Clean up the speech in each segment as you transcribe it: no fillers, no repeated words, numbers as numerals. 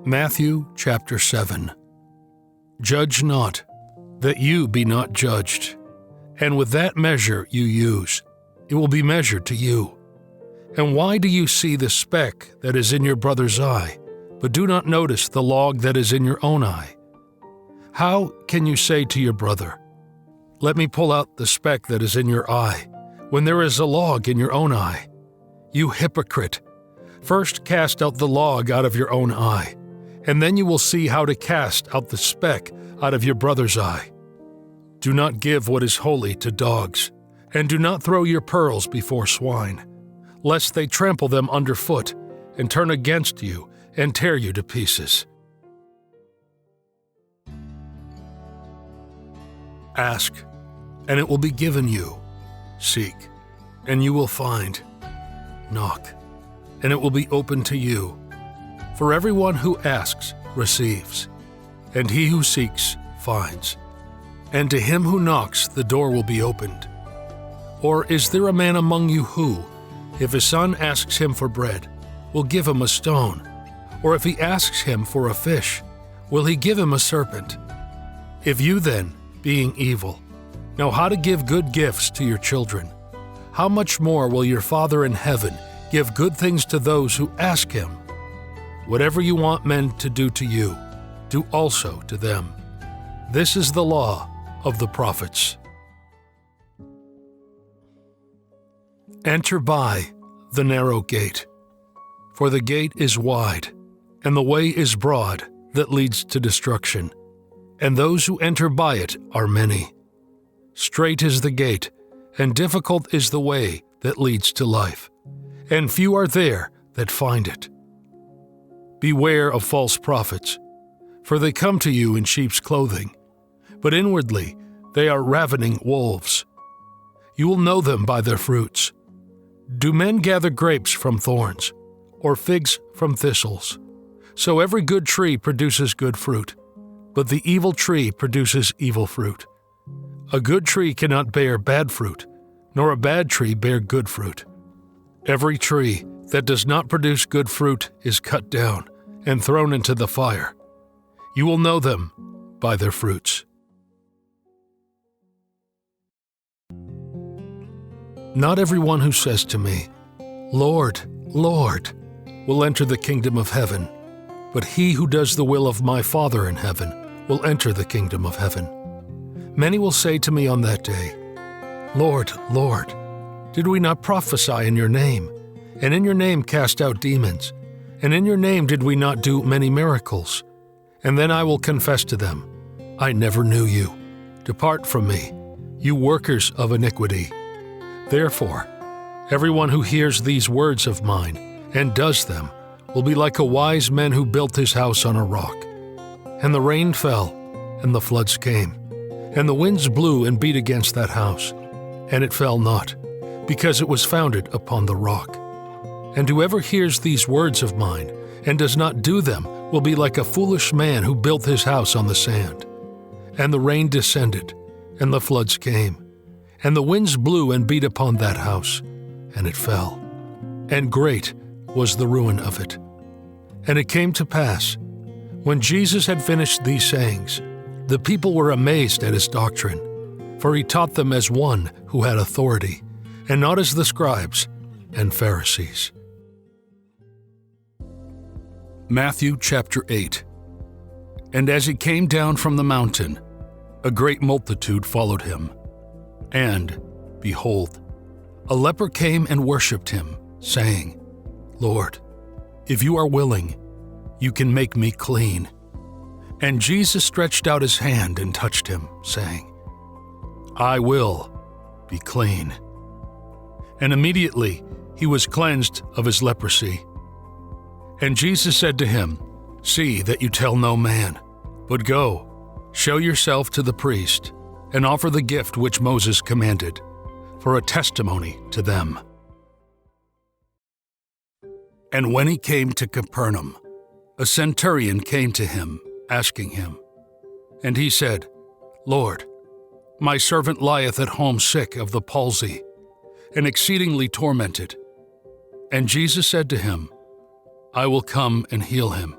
Matthew chapter 7. Judge not, that you be not judged. And with that measure you use, it will be measured to you. And why do you see the speck that is in your brother's eye, but do not notice the log that is in your own eye? How can you say to your brother, let me pull out the speck that is in your eye, when there is a log in your own eye? You hypocrite! First cast out the log out of your own eye, and then you will see how to cast out the speck out of your brother's eye. Do not give what is holy to dogs, and do not throw your pearls before swine, lest they trample them underfoot and turn against you and tear you to pieces. Ask, and it will be given you. Seek, and you will find. Knock, and it will be opened to you. For everyone who asks receives, and he who seeks finds. And to him who knocks the door will be opened. Or is there a man among you who, if his son asks him for bread, will give him a stone? Or if he asks him for a fish, will he give him a serpent? If you then, being evil, know how to give good gifts to your children, how much more will your Father in heaven give good things to those who ask him? Whatever you want men to do to you, do also to them. This is the law of the prophets. Enter by the narrow gate. For the gate is wide, and the way is broad that leads to destruction, and those who enter by it are many. Strait is the gate, and difficult is the way that leads to life, and few are there that find it. Beware of false prophets, for they come to you in sheep's clothing, but inwardly they are ravening wolves. You will know them by their fruits. Do men gather grapes from thorns, or figs from thistles? So every good tree produces good fruit, but the evil tree produces evil fruit. A good tree cannot bear bad fruit, nor a bad tree bear good fruit. Every tree that does not produce good fruit is cut down and thrown into the fire. You will know them by their fruits. Not everyone who says to me, Lord, Lord, will enter the kingdom of heaven, but he who does the will of my Father in heaven will enter the kingdom of heaven. Many will say to me on that day, Lord, Lord, did we not prophesy in your name, and in your name cast out demons, and in your name did we not do many miracles? And then I will confess to them, I never knew you. Depart from me, you workers of iniquity. Therefore, everyone who hears these words of mine and does them will be like a wise man who built his house on a rock. And the rain fell, and the floods came, and the winds blew and beat against that house, and it fell not, because it was founded upon the rock. And whoever hears these words of mine and does not do them will be like a foolish man who built his house on the sand. And the rain descended, and the floods came, and the winds blew and beat upon that house, and it fell. And great was the ruin of it. And it came to pass, when Jesus had finished these sayings, the people were amazed at his doctrine, for he taught them as one who had authority, and not as the scribes and Pharisees. Matthew chapter 8. And as he came down from the mountain, a great multitude followed him. And, behold, a leper came and worshipped him, saying, Lord, if you are willing, you can make me clean. And Jesus stretched out his hand and touched him, saying, I will be clean. And immediately he was cleansed of his leprosy. And Jesus said to him, See that you tell no man, but go, show yourself to the priest, and offer the gift which Moses commanded, for a testimony to them. And when he came to Capernaum, a centurion came to him, asking him. And he said, Lord, my servant lieth at home sick of the palsy, and exceedingly tormented. And Jesus said to him, I will come and heal him.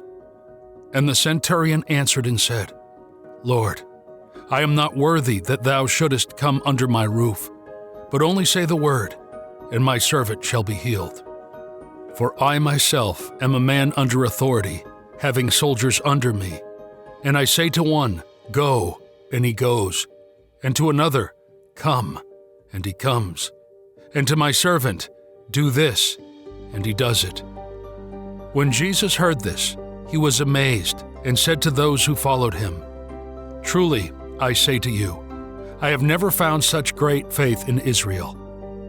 And the centurion answered and said, Lord, I am not worthy that thou shouldest come under my roof, but only say the word, and my servant shall be healed. For I myself am a man under authority, having soldiers under me. And I say to one, Go, and he goes, and to another, Come, and he comes, and to my servant, Do this, and he does it. When Jesus heard this, he was amazed, and said to those who followed him, Truly, I say to you, I have never found such great faith in Israel.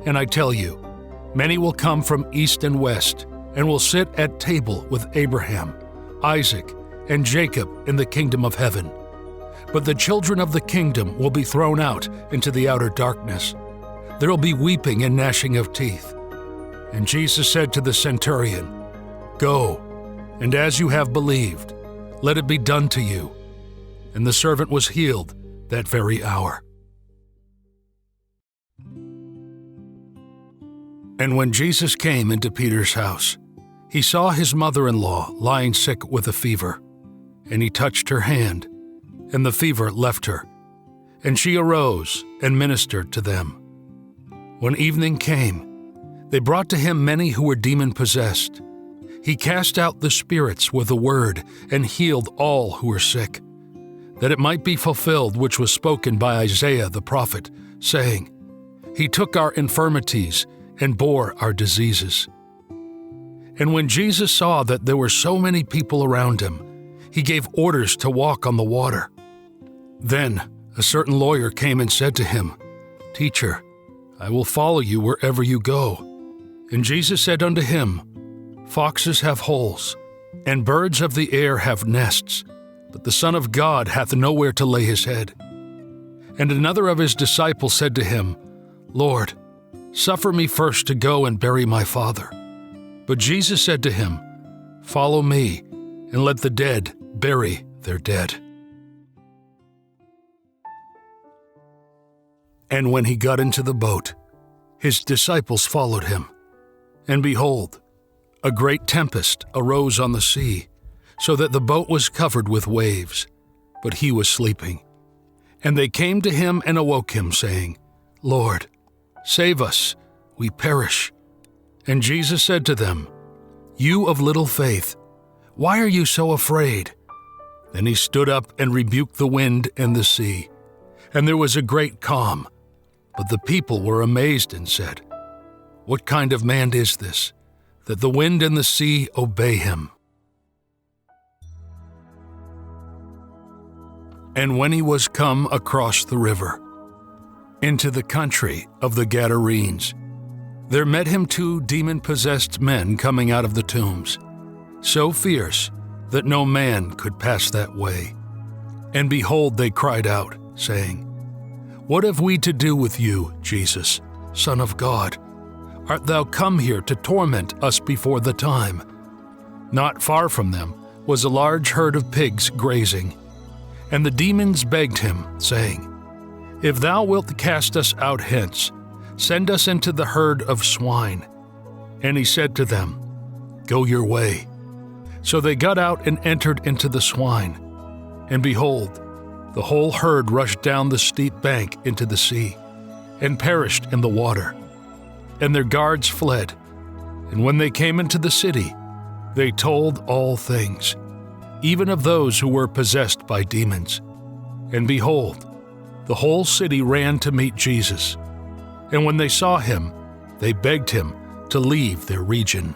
And I tell you, many will come from east and west, and will sit at table with Abraham, Isaac, and Jacob in the kingdom of heaven. But the children of the kingdom will be thrown out into the outer darkness. There will be weeping and gnashing of teeth. And Jesus said to the centurion, Go, and as you have believed, let it be done to you. And the servant was healed that very hour. And when Jesus came into Peter's house, he saw his mother-in-law lying sick with a fever. And he touched her hand, and the fever left her. And she arose and ministered to them. When evening came, they brought to him many who were demon-possessed. He cast out the spirits with a word and healed all who were sick, that it might be fulfilled which was spoken by Isaiah the prophet, saying, He took our infirmities and bore our diseases. And when Jesus saw that there were so many people around him, he gave orders to walk on the water. Then a certain lawyer came and said to him, Teacher, I will follow you wherever you go. And Jesus said unto him, Foxes have holes, and birds of the air have nests, but the Son of God hath nowhere to lay his head. And another of his disciples said to him, Lord, suffer me first to go and bury my father. But Jesus said to him, Follow me, and let the dead bury their dead. And when he got into the boat, his disciples followed him. And behold, a great tempest arose on the sea, so that the boat was covered with waves, but he was sleeping. And they came to him and awoke him, saying, Lord, save us, we perish. And Jesus said to them, You of little faith, why are you so afraid? Then he stood up and rebuked the wind and the sea, and there was a great calm. But the people were amazed and said, What kind of man is this, that the wind and the sea obey him? And when he was come across the river, into the country of the Gadarenes, there met him 2 demon-possessed men coming out of the tombs, so fierce that no man could pass that way. And behold, they cried out, saying, What have we to do with you, Jesus, Son of God? Art thou come here to torment us before the time? Not far from them was a large herd of pigs grazing. And the demons begged him, saying, If thou wilt cast us out hence, send us into the herd of swine. And he said to them, Go your way. So they got out and entered into the swine. And behold, the whole herd rushed down the steep bank into the sea, and perished in the water. And their guards fled. And when they came into the city, they told all things, even of those who were possessed by demons. And behold, the whole city ran to meet Jesus. And when they saw him, they begged him to leave their region.